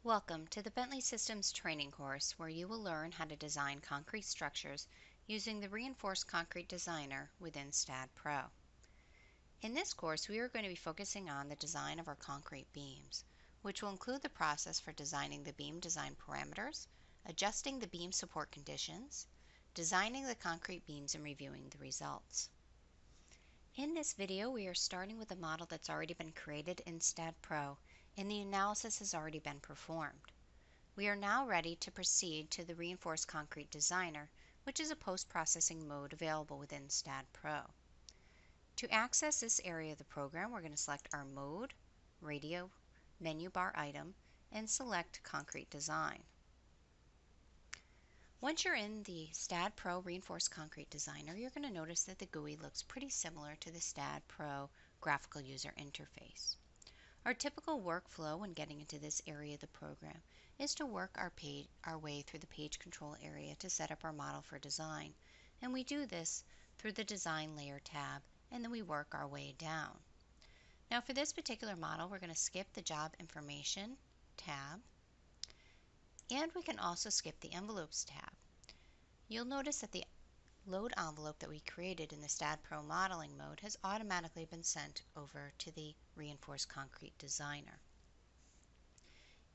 Welcome to the Bentley Systems training course where you will learn how to design concrete structures using the Reinforced Concrete Designer within Staad Pro. In this course, we are going to be focusing on the design of our concrete beams, which will include the process for designing the beam design parameters, adjusting the beam support conditions, designing the concrete beams, and reviewing the results. In this video, we are starting with a model that's already been created in Staad Pro, and the analysis has already been performed. We are now ready to proceed to the Reinforced Concrete Designer, which is a post-processing mode available within Staad Pro. To access this area of the program, we're going to select our Mode, Radio, Menu Bar item, and select Concrete Design. Once you're in the Staad Pro Reinforced Concrete Designer, you're going to notice that the GUI looks pretty similar to the Staad Pro graphical user interface. Our typical workflow when getting into this area of the program is to work our way through the page control area to set up our model for design, and we do this through the Design Layer tab, and then we work our way down. Now for this particular model, we're going to skip the Job Information tab, and we can also skip the Envelopes tab. You'll notice that the load envelope that we created in the Staad Pro modeling mode has automatically been sent over to the Reinforced Concrete Designer.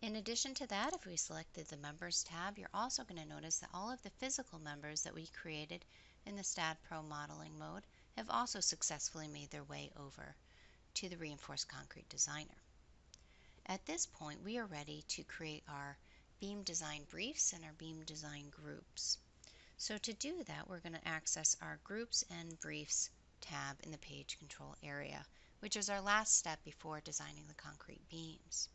In addition to that, if we selected the Members tab, you're also going to notice that all of the physical members that we created in the Staad Pro modeling mode have also successfully made their way over to the Reinforced Concrete Designer. At this point, we are ready to create our beam design briefs and our beam design groups. So to do that, we're going to access our Groups and Briefs tab in the page control area, which is our last step before designing the concrete beams.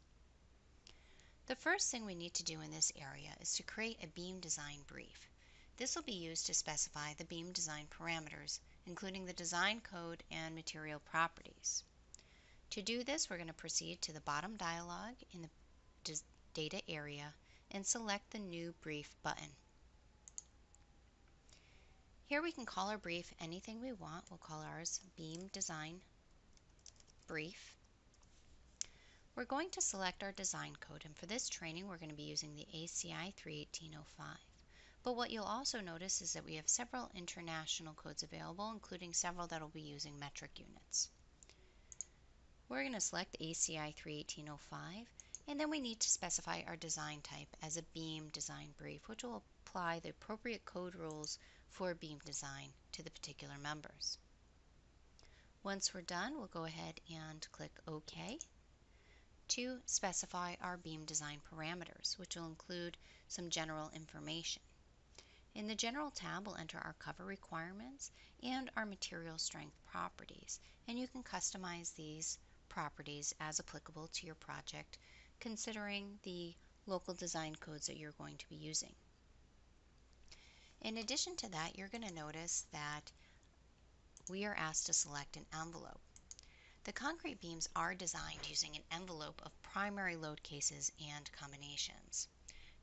The first thing we need to do in this area is to create a beam design brief. This will be used to specify the beam design parameters, including the design code and material properties. To do this, we're going to proceed to the bottom dialog in the Data area and select the New Brief button. Here we can call our brief anything we want. We'll call ours Beam Design Brief. We're going to select our design code, and for this training we're going to be using the ACI 31805. But what you'll also notice is that we have several international codes available, including several that will be using metric units. We're going to select ACI 31805, and then we need to specify our design type as a beam design brief, which will apply the appropriate code rules for beam design to the particular members. Once we're done, we'll go ahead and click OK to specify our beam design parameters, which will include some general information. In the General tab, we'll enter our cover requirements and our material strength properties, and you can customize these properties as applicable to your project, considering the local design codes that you're going to be using. In addition to that, you're going to notice that we are asked to select an envelope. The concrete beams are designed using an envelope of primary load cases and combinations.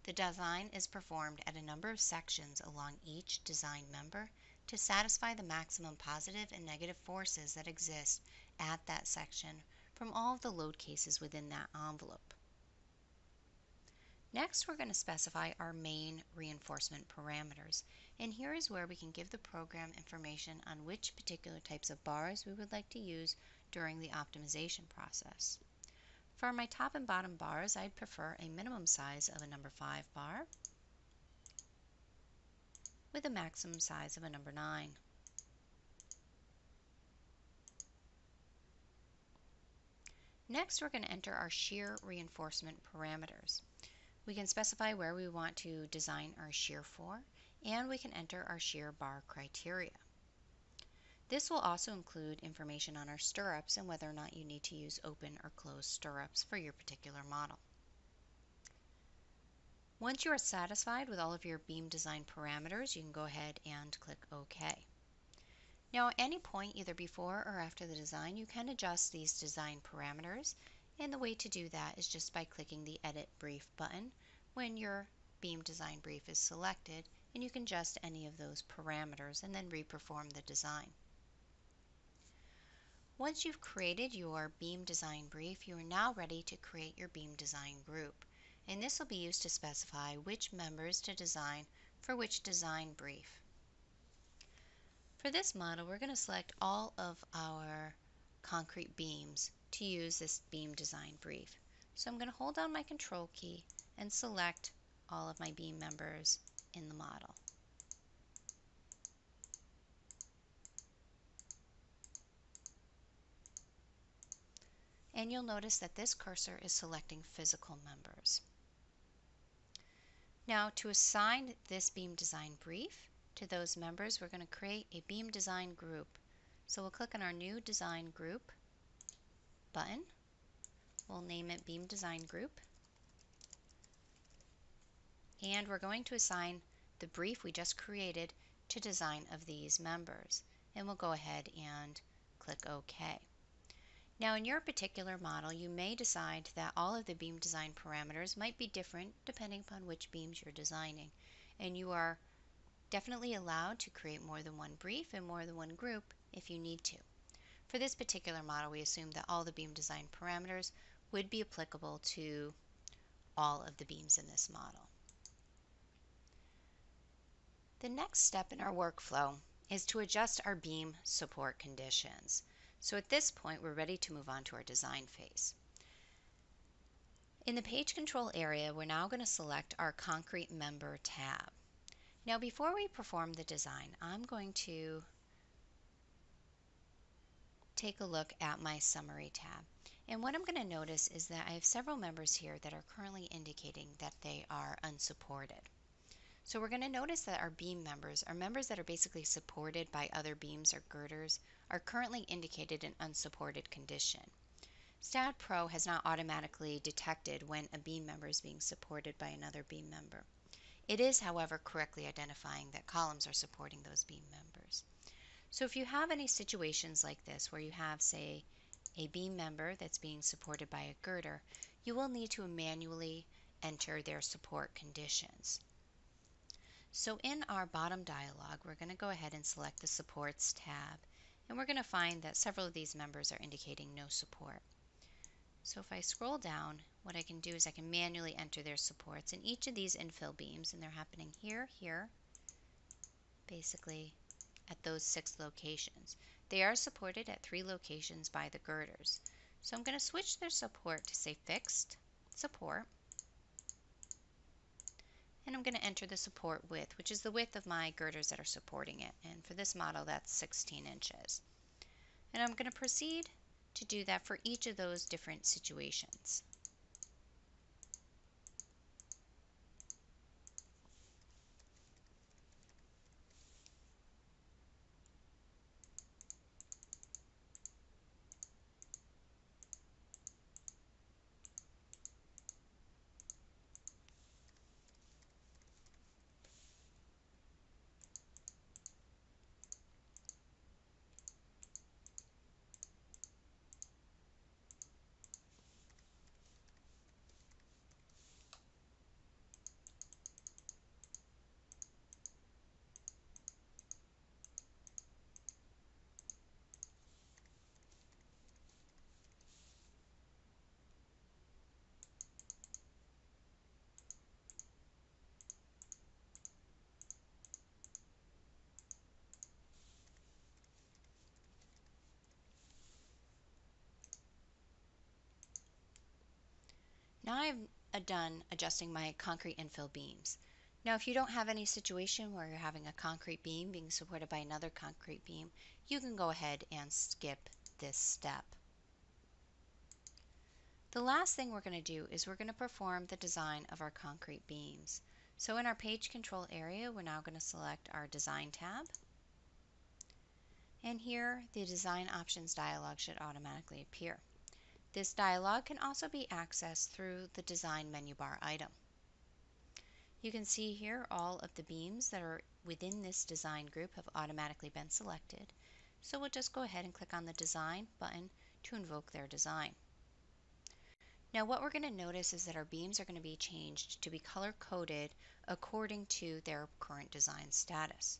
The design is performed at a number of sections along each design member to satisfy the maximum positive and negative forces that exist at that section from all of the load cases within that envelope. Next, we're going to specify our main reinforcement parameters, and here is where we can give the program information on which particular types of bars we would like to use during the optimization process. For my top and bottom bars, I'd prefer a minimum size of a number 5 bar with a maximum size of a number 9. Next, we're going to enter our shear reinforcement parameters. We can specify where we want to design our shear for, and we can enter our shear bar criteria. This will also include information on our stirrups and whether or not you need to use open or closed stirrups for your particular model. Once you are satisfied with all of your beam design parameters, you can go ahead and click OK. Now at any point, either before or after the design, you can adjust these design parameters, and the way to do that is just by clicking the Edit Brief button when your beam design brief is selected, and you can adjust any of those parameters and then re-perform the design. Once you've created your beam design brief, you are now ready to create your beam design group. and this will be used to specify which members to design for which design brief. For this model, we're going to select all of our concrete beams to use this beam design brief. So I'm going to hold down my control key and select all of my beam members in the model. And you'll notice that this cursor is selecting physical members. Now, to assign this beam design brief to those members, we're going to create a beam design group. So we'll click on our new design group button. We'll name it beam design group. And we're going to assign the brief we just created to design of these members. And we'll go ahead and click OK. Now, in your particular model, you may decide that all of the beam design parameters might be different depending upon which beams you're designing. And you are definitely allowed to create more than one brief and more than one group if you need to. For this particular model, we assume that all the beam design parameters would be applicable to all of the beams in this model. The next step in our workflow is to adjust our beam support conditions. So at this point, we're ready to move on to our design phase. In the page control area, we're now going to select our concrete member tab. Now, before we perform the design, I'm going to take a look at my summary tab. And what I'm going to notice is that I have several members here that are currently indicating that they are unsupported. So we're going to notice that our beam members, our members that are basically supported by other beams or girders, are currently indicated in unsupported condition. Staad Pro has not automatically detected when a beam member is being supported by another beam member. It is, however, correctly identifying that columns are supporting those beam members. So if you have any situations like this where you have, say, a beam member that's being supported by a girder, you will need to manually enter their support conditions. So in our bottom dialog, we're going to go ahead and select the Supports tab, and we're going to find that several of these members are indicating no support. So if I scroll down, what I can do is I can manually enter their supports in each of these infill beams, and they're happening here, basically at those 6 locations. They are supported at 3 locations by the girders. So I'm going to switch their support to say Fixed Support. And I'm going to enter the support width, which is the width of my girders that are supporting it. And for this model, that's 16 inches. And I'm going to proceed to do that for each of those different situations. Now I've done adjusting my concrete infill beams. Now if you don't have any situation where you're having a concrete beam being supported by another concrete beam, you can go ahead and skip this step. The last thing we're going to do is we're going to perform the design of our concrete beams. So in our page control area, we're now going to select our Design tab. And here, the Design Options dialog should automatically appear. This dialog can also be accessed through the Design menu bar item. You can see here all of the beams that are within this design group have automatically been selected. So we'll just go ahead and click on the Design button to invoke their design. Now what we're going to notice is that our beams are going to be changed to be color-coded according to their current design status.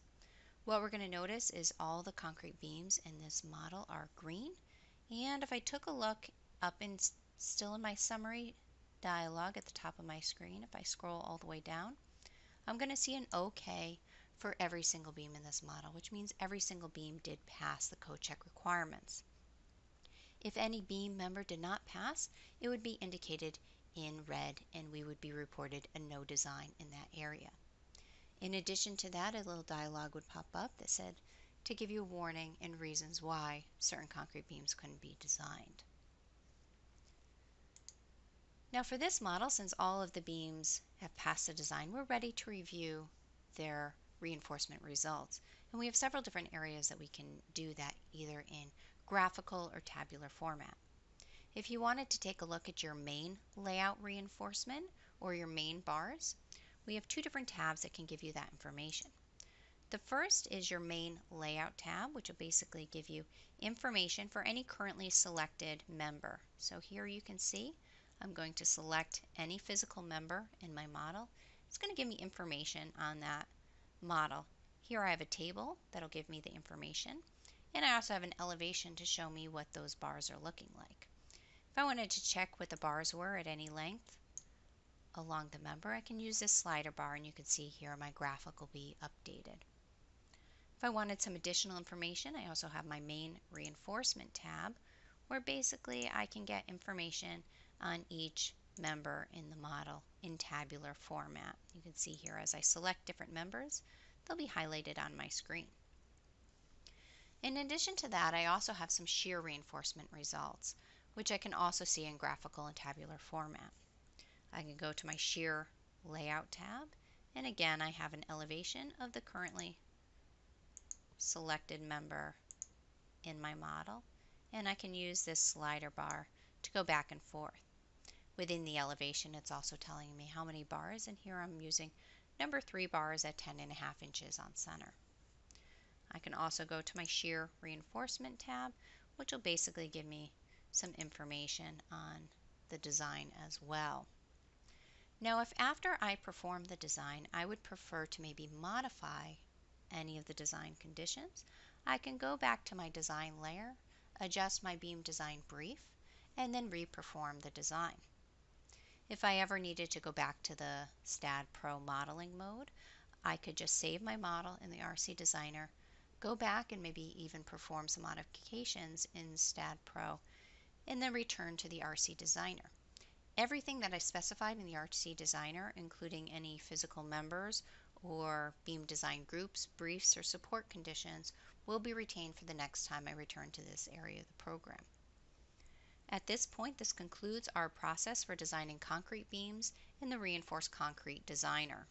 What we're going to notice is all the concrete beams in this model are green, and if I took a look up still in my summary dialog at the top of my screen, if I scroll all the way down, I'm going to see an OK for every single beam in this model, which means every single beam did pass the code check requirements. If any beam member did not pass, it would be indicated in red and we would be reported a no design in that area. In addition to that, a little dialog would pop up that said to give you a warning and reasons why certain concrete beams couldn't be designed. Now for this model, since all of the beams have passed the design, we're ready to review their reinforcement results. And we have several different areas that we can do that, either in graphical or tabular format. If you wanted to take a look at your main layout reinforcement or your main bars, we have two different tabs that can give you that information. The first is your main layout tab, which will basically give you information for any currently selected member. So here you can see I'm going to select any physical member in my model. It's going to give me information on that model. Here I have a table that'll give me the information, and I also have an elevation to show me what those bars are looking like. If I wanted to check what the bars were at any length along the member, I can use this slider bar, and you can see here my graphic will be updated. If I wanted some additional information, I also have my main reinforcement tab, where basically I can get information on each member in the model in tabular format. You can see here as I select different members, they'll be highlighted on my screen. In addition to that, I also have some shear reinforcement results, which I can also see in graphical and tabular format. I can go to my shear layout tab, and again I have an elevation of the currently selected member in my model, and I can use this slider bar to go back and forth. Within the elevation, it's also telling me how many bars, and here I'm using number 3 bars at 10.5 inches on center. I can also go to my shear reinforcement tab, which will basically give me some information on the design as well. Now, if after I perform the design, I would prefer to maybe modify any of the design conditions, I can go back to my design layer, adjust my beam design brief, and then re-perform the design. If I ever needed to go back to the Staad Pro modeling mode, I could just save my model in the RC Designer, go back and maybe even perform some modifications in Staad Pro, and then return to the RC Designer. Everything that I specified in the RC Designer, including any physical members or beam design groups, briefs, or support conditions, will be retained for the next time I return to this area of the program. At this point, this concludes our process for designing concrete beams in the Reinforced Concrete Designer.